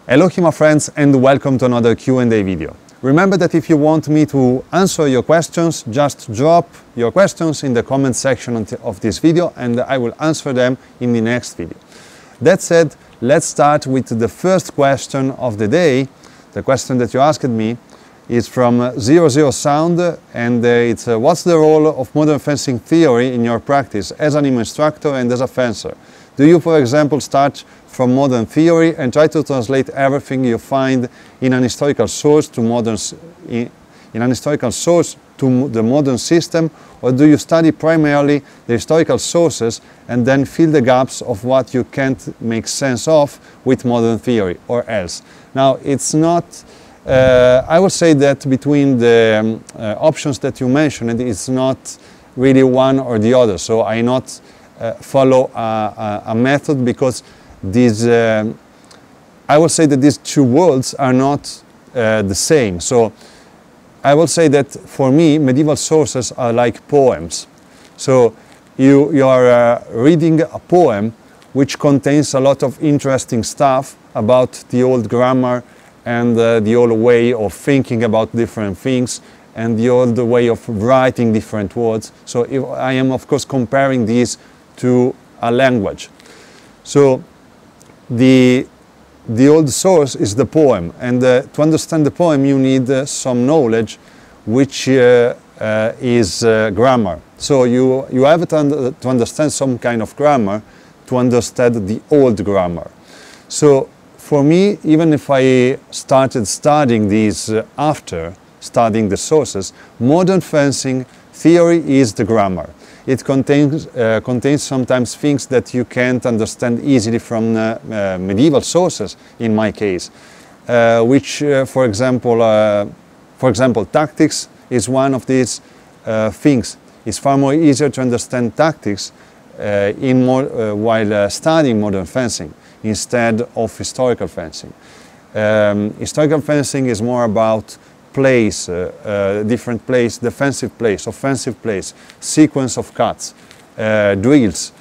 Hello HEMA friends and welcome to another Q&A video. Remember that if you want me to answer your questions, just drop your questions in the comment section of this video and I will answer them in the next video. That said, let's start with the first question of the day. The question that you asked me is from 00 Sound and it's what's the role of modern fencing theory in your practice as an HEMA instructor and as a fencer? Do you, for example, start from modern theory and try to translate everything you find in an historical source to the modern system, or do you study primarily the historical sources and then fill the gaps of what you can't make sense of with modern theory or else? Now, it's not, I would say that between the options that you mentioned, it's not really one or the other, so I not follow a method because these, I will say that these two worlds are not the same. So I will say that for me, medieval sources are like poems. So you are reading a poem which contains a lot of interesting stuff about the old grammar and the old way of thinking about different things and the old way of writing different words. So if I am, of course, comparing these to a language. So the old source is the poem, and to understand the poem you need some knowledge, which is grammar. So you have to understand some kind of grammar to understand the old grammar. So for me, even if I started studying these after studying the sources, modern fencing theory is the grammar. It contains sometimes things that you can't understand easily from medieval sources, in my case, which, for example, tactics is one of these things. It's far more easier to understand tactics while studying modern fencing instead of historical fencing. Historical fencing is more about place, different place, defensive place, offensive place, sequence of cuts, drills.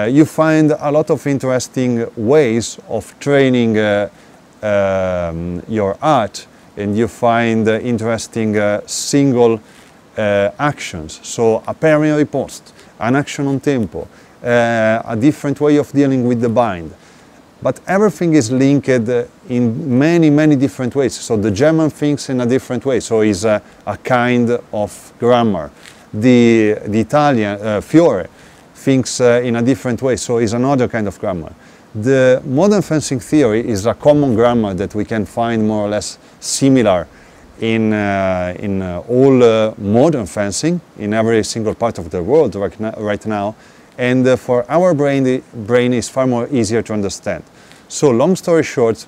You find a lot of interesting ways of training your art, and you find interesting single actions. So a parry and riposte, an action on tempo, a different way of dealing with the bind. But everything is linked in many different ways. So the German thinks in a different way, so it's a kind of grammar. The Italian, Fiore, thinks in a different way, so it's another kind of grammar. The modern fencing theory is a common grammar that we can find more or less similar in all modern fencing, in every single part of the world right now. And for our brain, the brain is far more easier to understand. So long story short,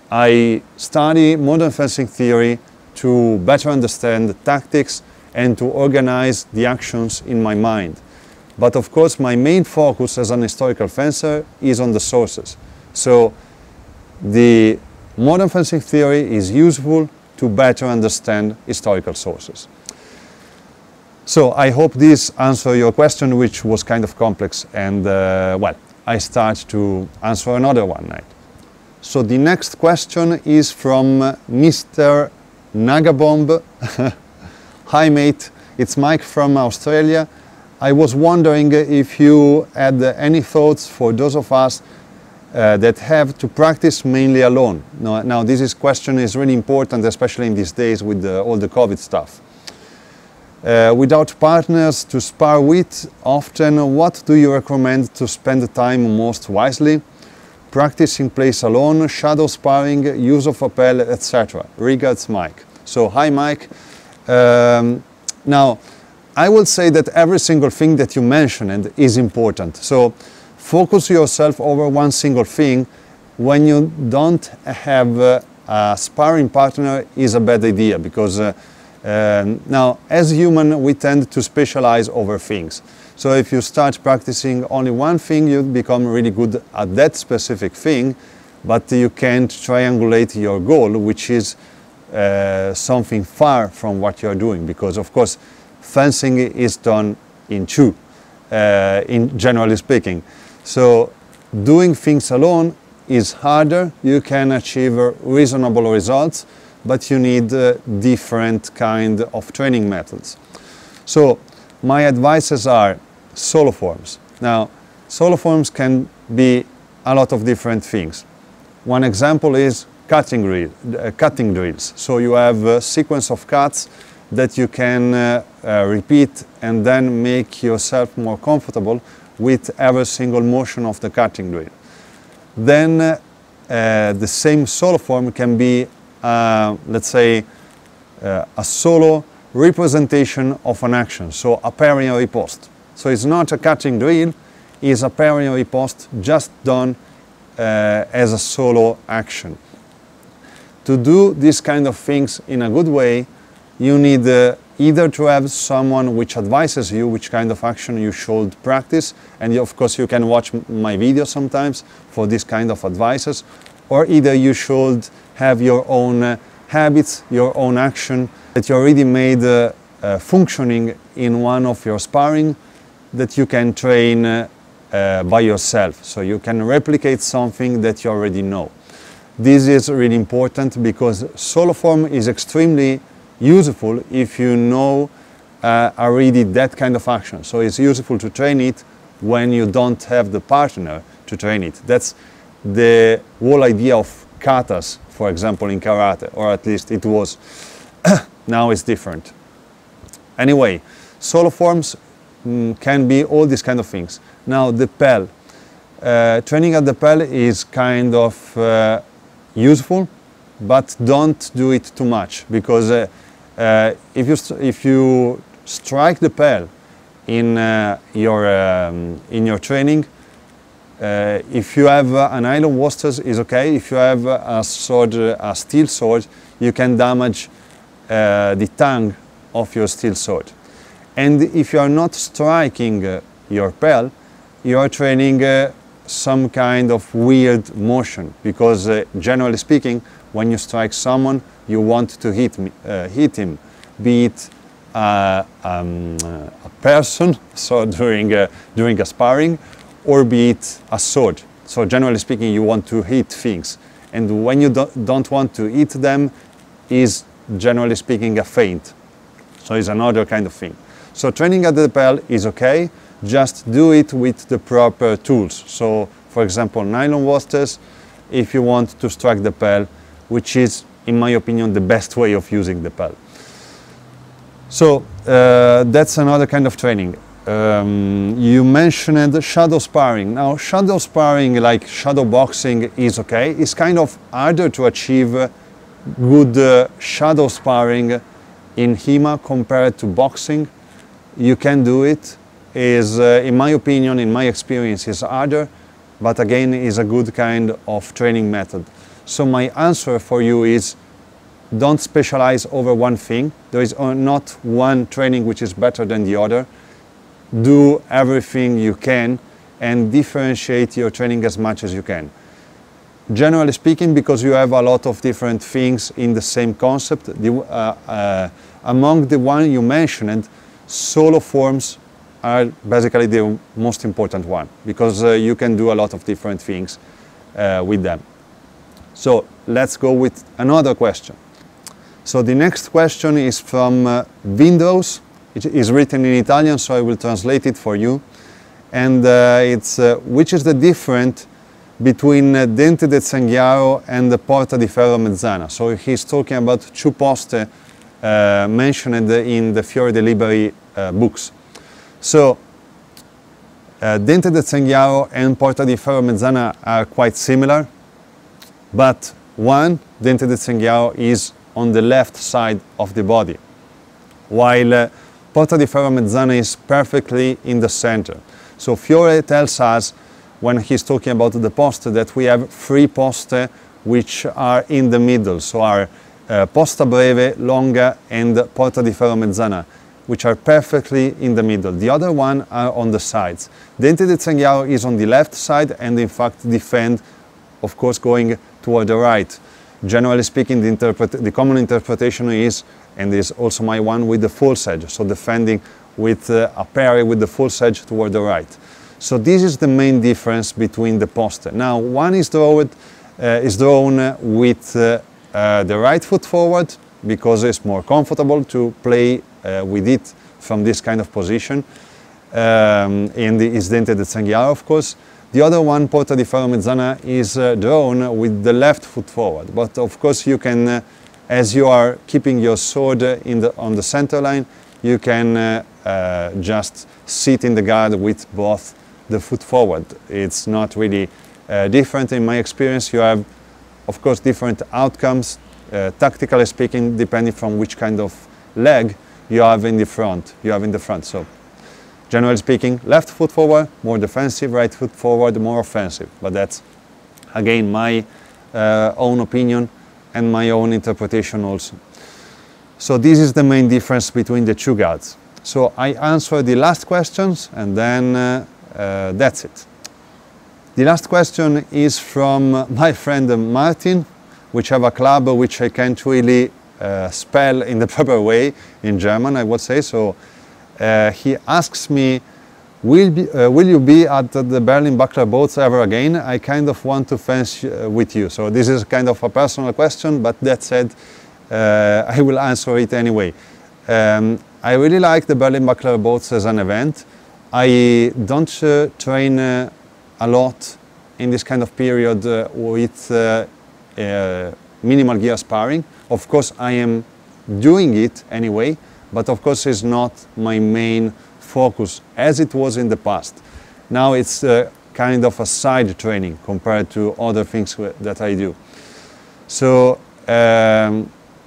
I study modern fencing theory to better understand the tactics and to organize the actions in my mind. But of course, my main focus as an historical fencer is on the sources. So the modern fencing theory is useful to better understand historical sources. So I hope this answers your question, which was kind of complex, and well, I start to answer another one now. So the next question is from Mr. Nagabomb. Hi mate, it's Mike from Australia. I was wondering if you had any thoughts for those of us that have to practice mainly alone. Now this question is really important, especially in these days with all the COVID stuff. Without partners to spar with, often what do you recommend to spend the time most wisely? Practice in place alone, shadow sparring, use of appel, etc. Regards, Mike. So, hi Mike. Now, I will say that every single thing that you mentioned is important. So, focus yourself over one single thing. When you don't have a sparring partner is a bad idea because now, as human, we tend to specialize over things. So if you start practicing only one thing, you become really good at that specific thing, but you can't triangulate your goal, which is something far from what you're doing, because of course, fencing is done in two, generally speaking. So doing things alone is harder, you can achieve reasonable results, but you need different kind of training methods. So my advices are solo forms. Now, solo forms can be a lot of different things. One example is cutting drills. So you have a sequence of cuts that you can repeat and then make yourself more comfortable with every single motion of the cutting drill. Then the same solo form can be, let's say, a solo representation of an action, so a parry and riposte. So it's not a cutting drill, it's a parry and riposte just done as a solo action. To do these kind of things in a good way, you need either to have someone which advises you which kind of action you should practice, and of course you can watch my videos sometimes for this kind of advices, or either you should have your own habits, your own action that you already made functioning in one of your sparring that you can train by yourself, so you can replicate something that you already know. This is really important because solo form is extremely useful if you know already that kind of action. So it's useful to train it when you don't have the partner to train it. That's the whole idea of katas, for example, in karate, or at least it was. Now it's different. Anyway, solo forms can be all these kind of things. Now the PEL. Training at the PEL is kind of useful, but don't do it too much, because if you strike the PEL in your training, if you have an iron Worcester is okay. If you have a sword, a steel sword, you can damage the tongue of your steel sword. And if you are not striking your PEL, you are training some kind of weird motion, because generally speaking, when you strike someone, you want to hit him, be it a person, so during a sparring, or be it a sword. So generally speaking, you want to hit things, and when you don't want to hit them, is generally speaking a feint. So it's another kind of thing. So training at the PEL is okay, just do it with the proper tools. So for example, nylon Worcesters, if you want to strike the PEL, which is, in my opinion, the best way of using the PEL. So that's another kind of training. You mentioned shadow sparring. Now, shadow sparring, like shadow boxing, is okay. It's kind of harder to achieve good shadow sparring in HEMA compared to boxing. You can do it. Is, in my opinion, in my experience, is harder, but again, is a good kind of training method. So my answer for you is, don't specialize over one thing. There is not one training which is better than the other. Do everything you can and differentiate your training as much as you can. Generally speaking, because you have a lot of different things in the same concept, among the one you mentioned, solo forms are basically the most important one, because you can do a lot of different things with them. So let's go with another question. So the next question is from Windows. It is written in Italian, so I will translate it for you. And it's which is the difference between Dente del Zanghiaro and the Porta di Ferro Mezzana. So he's talking about two poste mentioned in the Fiore dei Liberi books. So Dente del Zanghiaro and Porta di Ferro Mezzana are quite similar, but one, Dente del Zanghiaro, is on the left side of the body, while Porta di Ferro Mezzana is perfectly in the center. So Fiore tells us, when he's talking about the poste, that we have three poste which are in the middle, so are Posta Breve, Longa and Porta di Ferro Mezzana, which are perfectly in the middle. The other one are on the sides. Dente del Zanghiaro is on the left side and in fact defend, of course, going toward the right. Generally speaking, the common interpretation is, and is also my one, with the false edge, so defending with a parry with the false edge toward the right. So this is the main difference between the poster. Now, one is drawn with the right foot forward because it's more comfortable to play with it from this kind of position, and is Dente de Zanghiaro, of course. The other one, Porta di Ferro Mezzana, is drawn with the left foot forward. But of course you can, as you are keeping your sword on the center line, you can just sit in the guard with both the foot forward. It's not really different in my experience. You have, of course, different outcomes, tactically speaking, depending from which kind of leg you have in the front. So, generally speaking, left foot forward, more defensive, right foot forward, more offensive. But that's, again, my own opinion and my own interpretation also. So this is the main difference between the two guards. So I answer the last questions, and then that's it. The last question is from my friend Martin, which have a club which I can't really spell in the proper way in German, I would say. So he asks me, will you be at the Berlin Buckler Boats ever again? I kind of want to fence with you. So this is kind of a personal question, but that said, I will answer it anyway. I really like the Berlin Buckler Boats as an event. I don't train a lot in this kind of period with minimal gear sparring. Of course, I am doing it anyway, but of course it's not my main focus as it was in the past. Now it's kind of a side training compared to other things that I do. So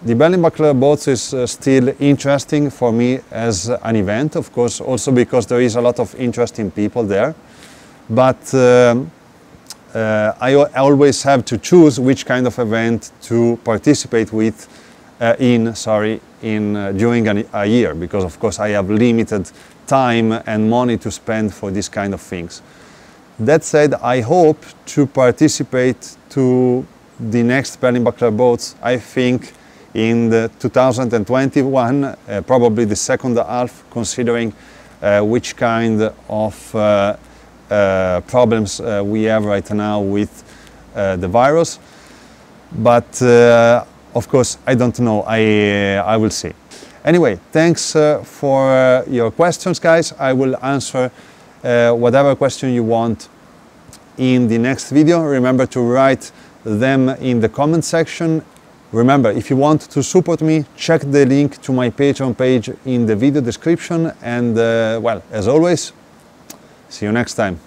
the Berlin Buckler Boats is still interesting for me as an event, of course, also because there is a lot of interesting people there. But I always have to choose which kind of event to participate with during a year, because of course I have limited time and money to spend for this kind of things. That said, I hope to participate to the next Berlin Buckler Boats, I think in the 2021, probably the second half, considering which kind of problems we have right now with the virus. But of course, I don't know. I will see. Anyway, thanks for your questions, guys. I will answer whatever question you want in the next video. Remember to write them in the comment section. Remember, if you want to support me, check the link to my Patreon page in the video description. And well, as always, see you next time.